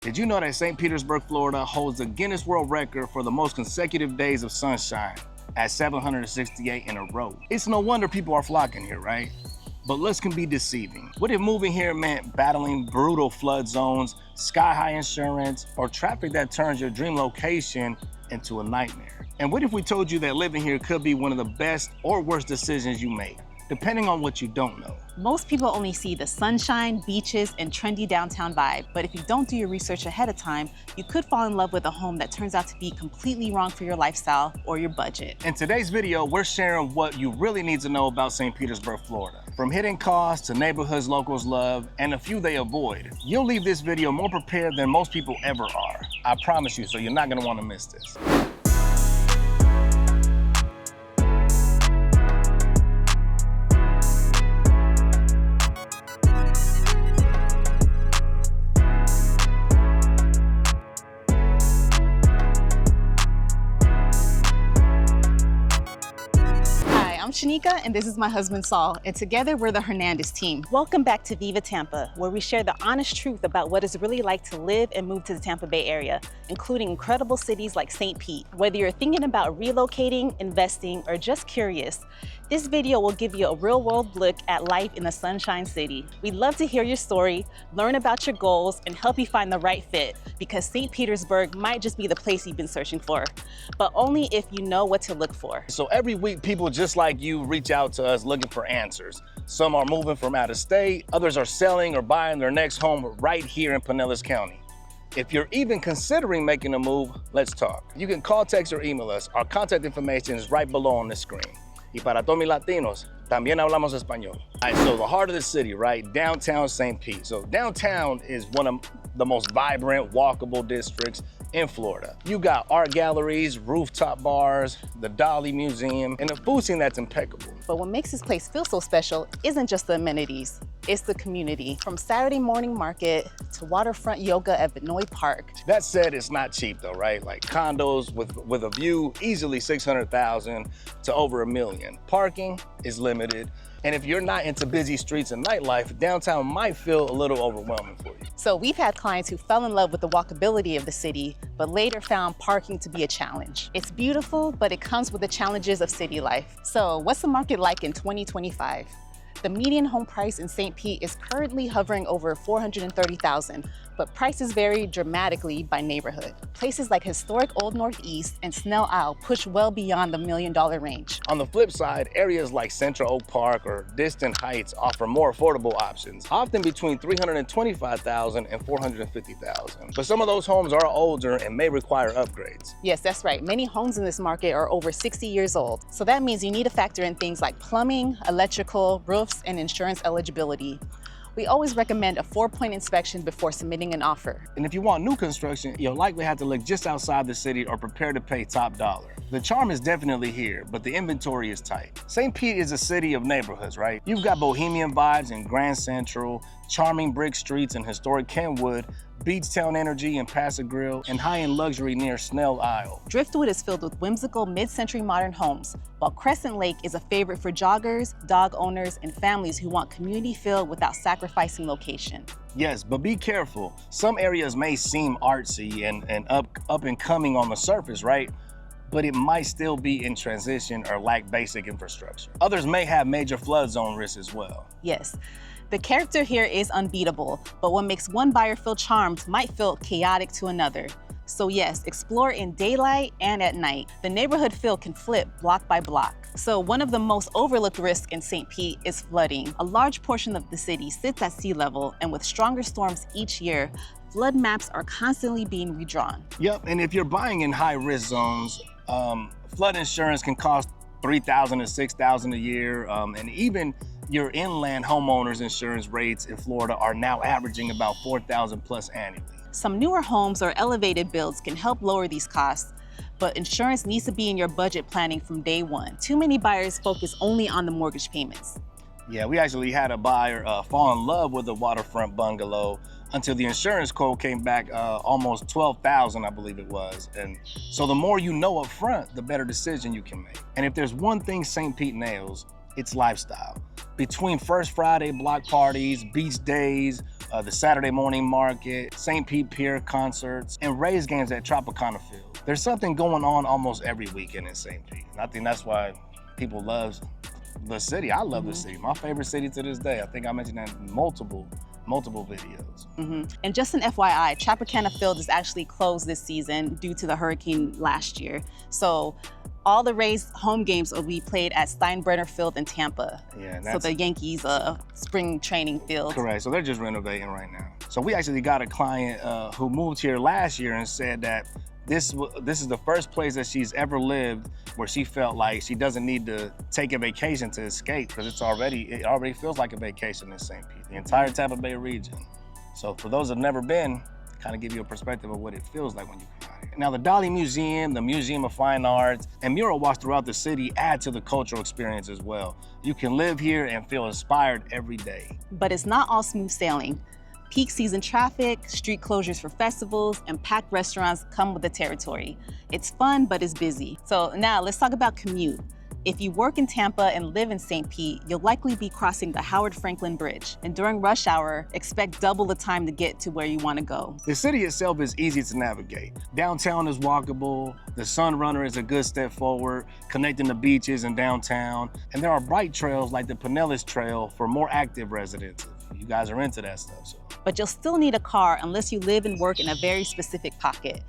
Did you know that St. Petersburg, Florida holds the Guinness World Record for the most consecutive days of sunshine at 768 in a row? It's no wonder people are flocking here, right? But looks can be deceiving. What if moving here meant battling brutal flood zones, sky-high insurance, or traffic that turns your dream location into a nightmare? And what if we told you that living here could be one of the best or worst decisions you make, depending on what you don't know? Most people only see the sunshine, beaches, and trendy downtown vibe, but if you don't do your research ahead of time, you could fall in love with a home that turns out to be completely wrong for your lifestyle or your budget. In today's video, we're sharing what you really need to know about St. Petersburg, Florida. From hidden costs to neighborhoods locals love and a few they avoid. You'll leave this video more prepared than most people ever are. I promise you, so you're not gonna wanna miss this. I'm Shanika, and this is my husband Saul, and together we're the Hernandez team. Welcome back to Viva Tampa, where we share the honest truth about what it's really like to live and move to the Tampa Bay area, including incredible cities like St. Pete. Whether you're thinking about relocating, investing, or just curious, this video will give you a real-world look at life in the Sunshine City. We'd love to hear your story, learn about your goals, and help you find the right fit, because St. Petersburg might just be the place you've been searching for, but only if you know what to look for. So every week, people just like you reach out to us looking for answers. Some are moving from out of state, others are selling or buying their next home right here in Pinellas County. If you're even considering making a move, let's talk. You can call, text, or email us. Our contact information is right below on the screen. Y para todos mis latinos, también hablamos español. All right, so the heart of the city, right? Downtown St. Pete. So downtown is one of the most vibrant, walkable districts in Florida. You got art galleries, rooftop bars, the Dolly Museum, and a food scene that's impeccable. But what makes this place feel so special isn't just the amenities, it's the community. From Saturday morning market to waterfront yoga at Benoit Park. That said, it's not cheap though, right? Like condos with a view, easily 600,000 to over $1 million. Parking is limited. And if you're not into busy streets and nightlife, downtown might feel a little overwhelming for you. So we've had clients who fell in love with the walkability of the city, but later found parking to be a challenge. It's beautiful, but it comes with the challenges of city life. So what's the market like in 2025? The median home price in St. Pete is currently hovering over $430,000, but prices vary dramatically by neighborhood. Places like historic Old Northeast and Snell push well beyond the $1 million range. On the flip side, areas like Central Oak Park or Distant Heights offer more affordable options, often between $325,000 and $450,000. But some of those homes are older and may require upgrades. Yes, that's right. Many homes in this market are over 60 years old. So that means you need to factor in things like plumbing, electrical, roofs, and insurance eligibility. We always recommend a 4-point inspection before submitting an offer. And if you want new construction, you'll likely have to look just outside the city or prepare to pay top dollar. The charm is definitely here, but the inventory is tight. St. Pete is a city of neighborhoods, right? You've got bohemian vibes in Grand Central, charming brick streets in historic Kenwood, beach town energy in Paso Grill, and high-end luxury near Snell Isle. Driftwood is filled with whimsical mid-century modern homes, while Crescent Lake is a favorite for joggers, dog owners, and families who want community feel without sacrificing location. Yes, but be careful. Some areas may seem artsy and up and coming on the surface, right? But it might still be in transition or lack basic infrastructure. Others may have major flood zone risks as well. Yes. The character here is unbeatable, but what makes one buyer feel charmed might feel chaotic to another. So yes, explore in daylight and at night. The neighborhood feel can flip block by block. So one of the most overlooked risks in St. Pete is flooding. A large portion of the city sits at sea level, and with stronger storms each year, flood maps are constantly being redrawn. Yep, and if you're buying in high-risk zones, flood insurance can cost $3,000 to $6,000 a year, and even your inland homeowners insurance rates in Florida are now averaging about $4,000 plus annually. Some newer homes or elevated builds can help lower these costs, but insurance needs to be in your budget planning from day one. Too many buyers focus only on the mortgage payments. Yeah, we actually had a buyer fall in love with a waterfront bungalow until the insurance quote came back almost $12,000, I believe it was. And so the more you know up front, the better decision you can make. And if there's one thing St. Pete nails, it's lifestyle. Between First Friday block parties, beach days, the Saturday morning market, St. Pete Pier concerts, and Rays games at Tropicana Field. There's something going on almost every weekend in St. Pete. And I think that's why people love the city. I love the city. My favorite city to this day. I think I mentioned that in multiple videos. And just an FYI, Tropicana Field is actually closed this season due to the hurricane last year. So all the Rays home games will be played at Steinbrenner Field in Tampa. Yeah, so the Yankees spring training field. Correct, so they're just renovating right now. So we actually got a client who moved here last year and said that this is the first place that she's ever lived where she felt like she doesn't need to take a vacation to escape, because it already feels like a vacation in St. Pete, the entire Tampa Bay region. So for those that have never been, kind of give you a perspective of what it feels like when you come out here. Now the Dolly Museum, the Museum of Fine Arts, and mural walks throughout the city add to the cultural experience as well. You can live here and feel inspired every day. But it's not all smooth sailing. Peak season traffic, street closures for festivals, and packed restaurants come with the territory. It's fun, but it's busy. So now let's talk about commute. If you work in Tampa and live in St. Pete, you'll likely be crossing the Howard Frankland Bridge. And during rush hour, expect double the time to get to where you want to go. The city itself is easy to navigate. Downtown is walkable. The SunRunner is a good step forward, connecting the beaches and downtown. And there are bike trails like the Pinellas Trail for more active residents. You guys are into that stuff. So. But you'll still need a car unless you live and work in a very specific pocket.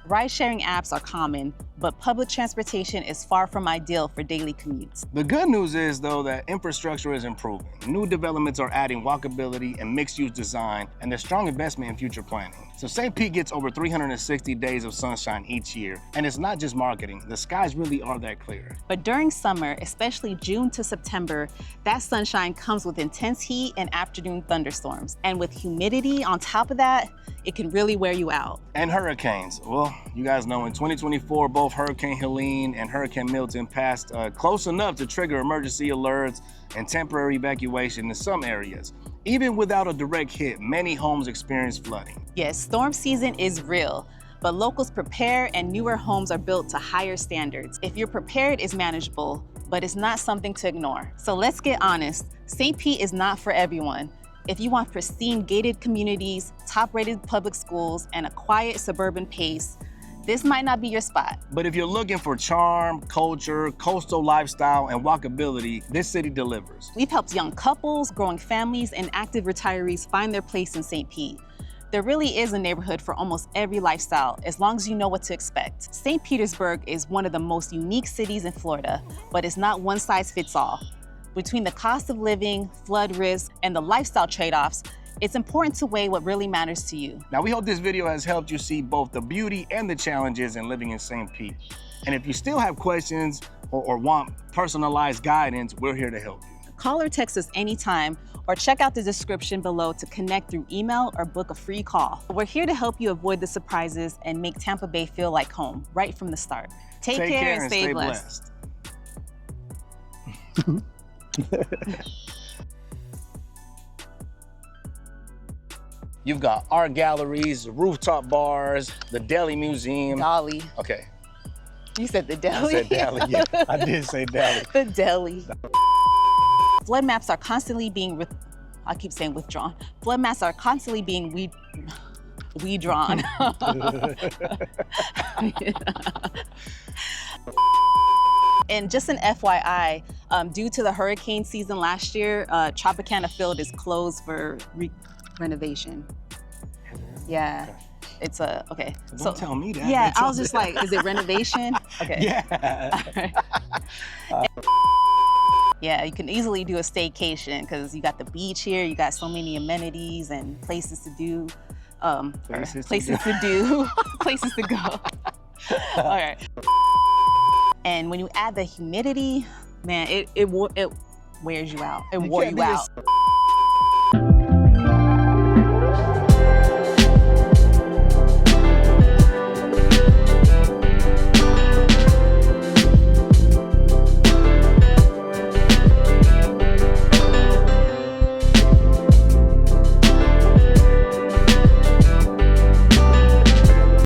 Ride-sharing apps are common, but public transportation is far from ideal for daily commutes. The good news is, though, that infrastructure is improving. New developments are adding walkability and mixed-use design, and there's strong investment in future planning. So St. Pete gets over 360 days of sunshine each year, and it's not just marketing. The skies really are that clear. But during summer, especially June to September, that sunshine comes with intense heat and afternoon thunderstorms. And with humidity on top of that, it can really wear you out. And hurricanes. Well, you guys know in 2024, both Hurricane Helene and Hurricane Milton passed close enough to trigger emergency alerts and temporary evacuation in some areas. Even without a direct hit, many homes experienced flooding. Yes, storm season is real, but locals prepare and newer homes are built to higher standards. If you're prepared, it's manageable, but it's not something to ignore. So let's get honest, St. Pete is not for everyone. If you want pristine gated communities, top-rated public schools, and a quiet suburban pace, this might not be your spot. But if you're looking for charm, culture, coastal lifestyle, and walkability, this city delivers. We've helped young couples, growing families, and active retirees find their place in St. Pete. There really is a neighborhood for almost every lifestyle, as long as you know what to expect. St. Petersburg is one of the most unique cities in Florida, but it's not one size fits all. Between the cost of living, flood risk, and the lifestyle trade-offs, it's important to weigh what really matters to you. Now, we hope this video has helped you see both the beauty and the challenges in living in St. Pete. And if you still have questions or want personalized guidance, we're here to help you. Call or text us anytime, or check out the description below to connect through email or book a free call. We're here to help you avoid the surprises and make Tampa Bay feel like home right from the start. Take care and stay blessed. You've got art galleries, rooftop bars, the Deli Museum. Dolly. Okay. You said the deli? I said Deli, yeah. I did say Deli. The deli. Flood maps are constantly being, I keep saying withdrawn. Flood maps are constantly being redrawn. And just an FYI, due to the hurricane season last year, Tropicana Field is closed for renovation. Yeah, okay. It's a, okay. Don't tell me that. Yeah, I was just like, is it renovation? Okay. Yeah. Yeah, you can easily do a staycation because you got the beach here, you got so many amenities and places to do. Places to do, places to go. All right. And when you add the humidity, man, it wears you out. It wore you out.